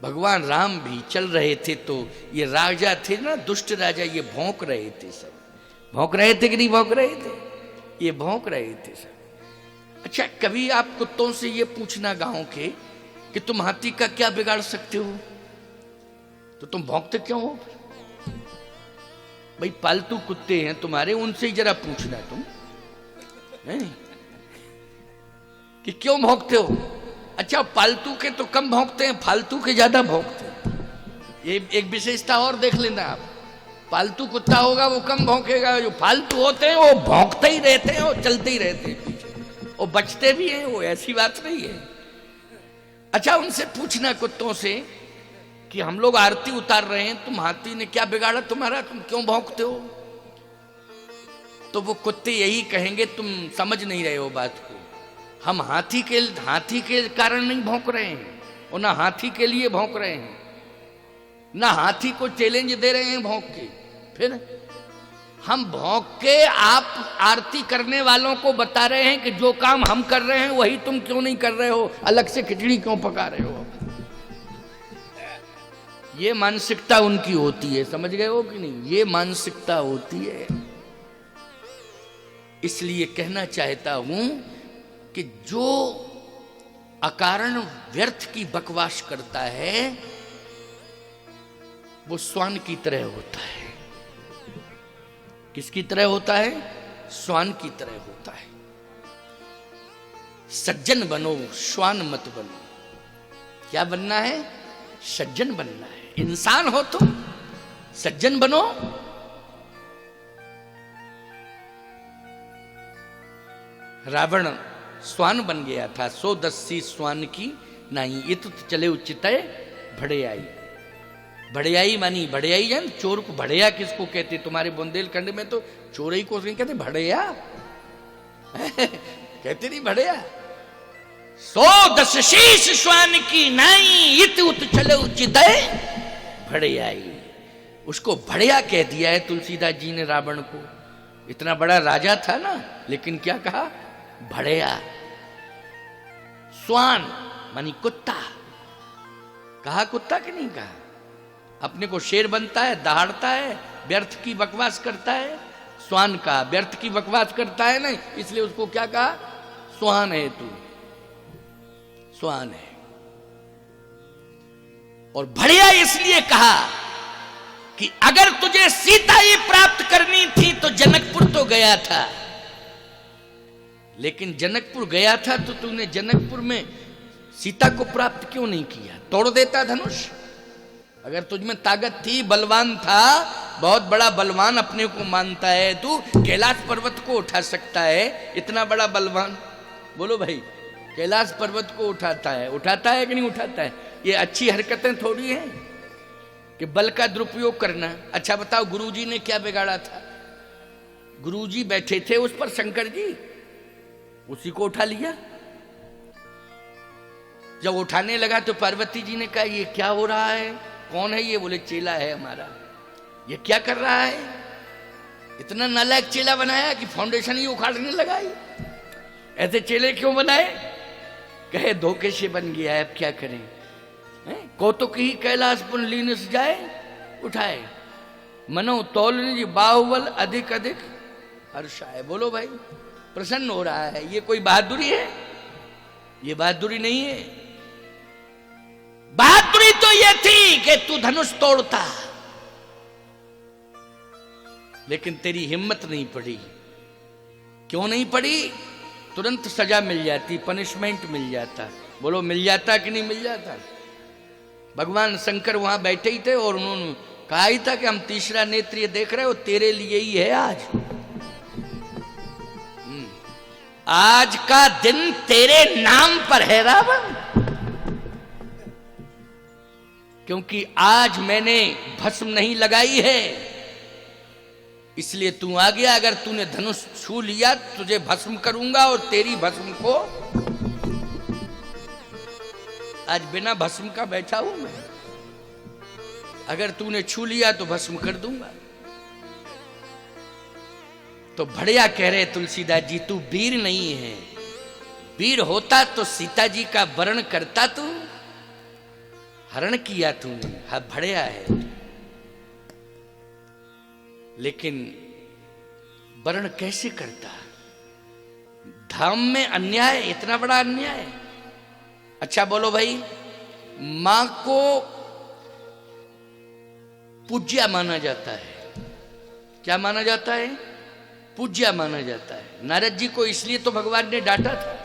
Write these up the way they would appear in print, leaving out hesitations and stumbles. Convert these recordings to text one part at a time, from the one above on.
भगवान राम भी चल रहे थे तो ये राजा थे ना, दुष्ट राजा, ये भौंक रहे थे सब। भौंक रहे थे कि नहीं भौंक रहे थे? ये भौंक रहे थे सब। अच्छा, कभी आप कुत्तों से ये पूछना गांव के कि तुम हाथी का क्या बिगाड़ सकते हो, तो तुम भौंकते क्यों हो? भाई पालतू कुत्ते हैं तुम्हारे, उनसे ही जरा पूछना तुम नहीं कि क्यों भौंकते हो। अच्छा, पालतू के तो कम भौंकते हैं, फालतू के ज्यादा भौंकते हैं। ये एक विशेषता और देख लेना आप। पालतू कुत्ता होगा वो कम भौंकेगा, जो फालतू होते हैं वो भौंकते ही रहते हैं और चलते ही रहते हैं पीछे, वो बचते भी हैं, वो ऐसी बात नहीं है। अच्छा, उनसे पूछना कुत्तों से कि हम लोग आरती उतार रहे हैं, तुम हाथी ने क्या बिगाड़ा तुम्हारा, तुम क्यों भौंकते हो? तो वो कुत्ते यही कहेंगे, तुम समझ नहीं रहे हो बात को। हम हाथी के कारण नहीं भौंक रहे हैं, और ना हाथी के लिए भौंक रहे हैं, ना हाथी को चैलेंज दे रहे हैं भौंक के। फिर हम भौंक के आप आरती करने वालों को बता रहे हैं कि जो काम हम कर रहे हैं वही तुम क्यों नहीं कर रहे हो, अलग से खिचड़ी क्यों पका रहे हो। ये मानसिकता उनकी होती है, समझ गए हो कि नहीं? ये मानसिकता होती है। इसलिए कहना चाहता हूं कि जो अकारण व्यर्थ की बकवास करता है वो श्वान की तरह होता है। किसकी तरह होता है? श्वान की तरह होता है। सज्जन बनो, श्वान मत बनो। क्या बनना है? सज्जन बनना है। इंसान हो तुम, सज्जन बनो। रावण श्वान बन गया था, 110 श्वान की नहीं, ये तो चले उचित है भड़ेयाई। भड़ेयाई मानी भड़ेयाई जान, चोर को भड़ेया किसको कहते? तुम्हारे बुंदेलखंड में तो चोरई को नहीं कहते, भड़ेया कहते नहीं, भड़ेया। 110 शीश श्वान की नाई, इत उत चले उचित है भड़ेयाई। उसको भड़ेया कह दिया है तुलसीदास जी ने रावण को। इतना बड़ा राजा था ना, लेकिन क्या कहा? भड़ेया। श्वान मानी कुत्ता। कहा कुत्ता कि नहीं कहा? अपने को शेर बनता है, दहाड़ता है, व्यर्थ की बकवास करता है। श्वान का व्यर्थ की बकवास करता है नहीं, इसलिए उसको क्या कहा? श्वान है तू, श्वान है। और भड़ेया इसलिए कहा कि अगर तुझे सीता ही प्राप्त करनी थी तो जनकपुर तो गया था, लेकिन जनकपुर गया था तो तूने जनकपुर में सीता को प्राप्त क्यों नहीं किया? तोड़ देता धनुष। अगर तुझमें ताकत थी, बलवान था, बहुत बड़ा बलवान अपने को मानता है तू, कैलाश पर्वत को उठा सकता है, इतना बड़ा बलवान। बोलो भाई, कैलाश पर्वत को उठाता है कि नहीं उठाता है? ये अच्छी हरकतें थोड़ी हैं कि बल का दुरुपयोग करना। अच्छा बताओ, गुरुजी ने क्या बिगाड़ा था? गुरुजी बैठे थे उस पर, शंकर जी, उसी को उठा लिया। जब उठाने लगा तो पार्वती जी ने कहा ये क्या हो रहा है, कौन है ये? बोले चेला है हमारा। ये क्या कर रहा है? इतना नालायक चेला बनाया कि फाउंडेशन ही उखाड़ने लगा। ऐसे चेले क्यों बनाए? कहे धोखे से बन गया है, अब क्या करें। कौतुक ही कैलाश पुन लीनस जाए, उठाए मनो तौल जी बाहुबल अधिक अधिक हर्षाए। बोलो भाई, प्रसन्न हो रहा है। ये कोई बहादुरी है? ये बहादुरी नहीं है। बहादुरी तो ये थी कि तू धनुष तोड़ता, लेकिन तेरी हिम्मत नहीं पड़ी। क्यों नहीं पड़ी? तुरंत सजा मिल जाती, पनिशमेंट मिल जाता। बोलो मिल जाता कि नहीं मिल जाता? भगवान शंकर वहां बैठे ही थे और उन्होंने कहा ही था कि हम तीसरा नेत्र ये देख रहे हो, तेरे लिए ही है आज। आज का दिन तेरे नाम पर है रावण, क्योंकि आज मैंने भस्म नहीं लगाई है, इसलिए तू आ गया। अगर तूने धनुष छू लिया तुझे भस्म करूंगा, और तेरी भस्म को आज बिना भस्म का बैठा हूं मैं। अगर तूने छू लिया तो भस्म कर दूंगा। तो भड़िया कह रहे तुलसीदास जी, तू वीर नहीं है। वीर होता तो सीता जी का वर्ण करता तू। हरण किया तूने, भड़या है, लेकिन वर्ण कैसे करता? धाम में अन्याय, इतना बड़ा अन्याय। अच्छा बोलो भाई, मां को पूज्या माना जाता है, क्या माना जाता है? पूज्या माना जाता है। नारद जी को इसलिए तो भगवान ने डांटा था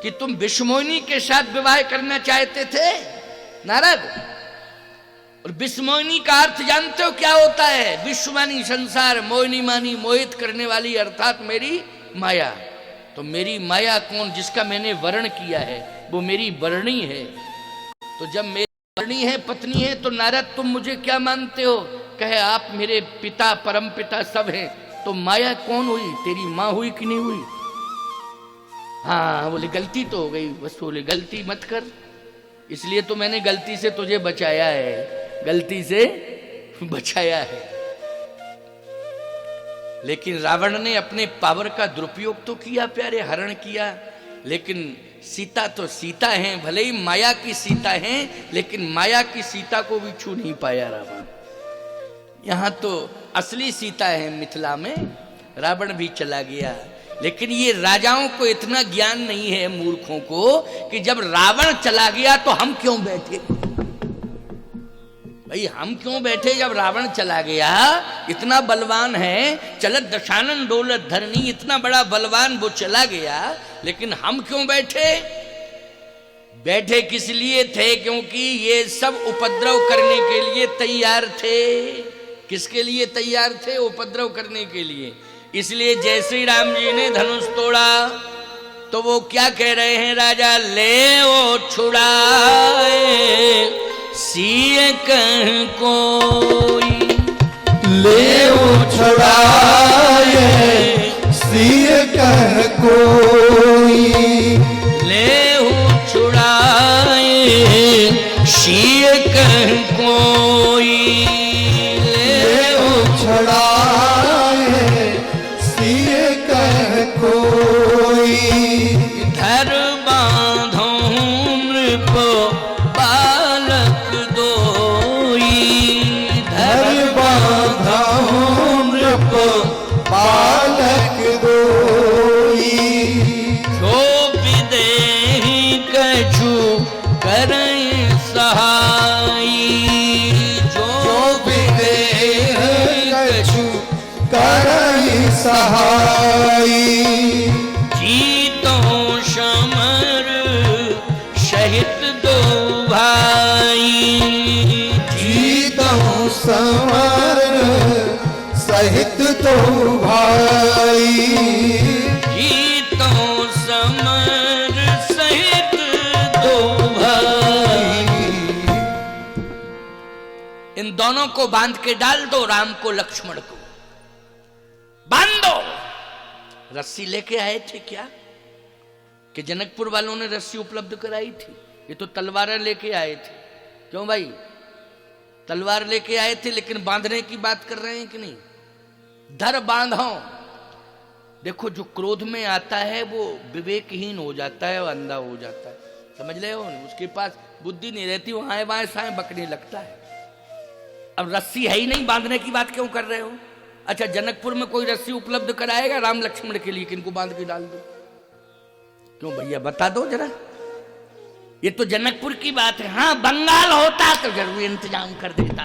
कि तुम विश्वमोहिनी के साथ विवाह करना चाहते थे नारद, और विश्वमोहिनी का अर्थ जानते हो क्या होता है? विश्व मानी संसार, मोहिनी मानी मोहित करने वाली, अर्थात मेरी माया। तो मेरी माया कौन? जिसका मैंने वर्ण किया है वो मेरी वर्णी है। तो जब मेरी वर्णी है, पत्नी है, तो नारद तुम मुझे क्या मानते हो? कहे आप मेरे पिता, परम पिता सब हैं। तो माया कौन हुई? तेरी माँ हुई कि नहीं हुई? हाँ बोले गलती तो हो गई। बस बोले गलती मत कर, इसलिए तो मैंने गलती से तुझे बचाया है, गलती से बचाया है। लेकिन रावण ने अपने पावर का दुरुपयोग तो किया प्यारे, हरण किया, लेकिन सीता तो सीता हैं, भले ही माया की सीता हैं, लेकिन माया की सीता को भी छू नहीं पाया रावण। यहाँ तो असली सीता है मिथिला में, रावण भी चला गया। लेकिन ये राजाओं को इतना ज्ञान नहीं है, मूर्खों को, कि जब रावण चला गया तो हम क्यों बैठे? भाई हम क्यों बैठे जब रावण चला गया? इतना बलवान है, चलत दशानन डोलत धरनी, इतना बड़ा बलवान वो चला गया, लेकिन हम क्यों बैठे? बैठे किस लिए थे? क्योंकि ये सब उपद्रव करने के लिए तैयार थे। किसके लिए तैयार थे? उपद्रव करने के लिए। इसलिए जय श्री राम जी ने धनुष तोड़ा तो वो क्या कह रहे हैं? राजा ले वो छुड़ाए सिए कह कोई, ले वो छुड़ाए सिए कह कोई, ले वो छुड़ाए सिए कह कोई, ले वो छुड़ाए सिए कह कोई, धर बांधो नृप बालक दोई, धर बांधो नृप बालक दोई, जो विदेही कछु करई सहाई, जो विदेह कछु करई सहाई, जीतो समर सहित दो भाई, जीतों समर सहित तो भाई, जीतो समर सहित दो भाई। इन दोनों को बांध के डाल दो, राम को लक्ष्मण को बांध दो। रस्सी लेके आए थे क्या कि जनकपुर वालों ने रस्सी उपलब्ध कराई थी? ये तो तलवार लेके आए थे। क्यों भाई? तलवार लेके आए थे, लेकिन बांधने की बात कर रहे हैं कि नहीं? धर बांधो। देखो जो क्रोध में आता है वो विवेकहीन हो जाता है और अंधा हो जाता है, समझ रहे हो? उसके पास बुद्धि नहीं रहती, वो हाय बाएं साएं बकने लगता है। अब रस्सी है ही नहीं, बांधने की बात क्यों कर रहे हो? अच्छा जनकपुर में कोई रस्सी उपलब्ध कराएगा राम लक्ष्मण के लिए कि इनको बांध के डाल दो? क्यों भैया बता दो जरा, ये तो जनकपुर की बात है। हाँ बंगाल होता तो जरूर इंतजाम कर देता।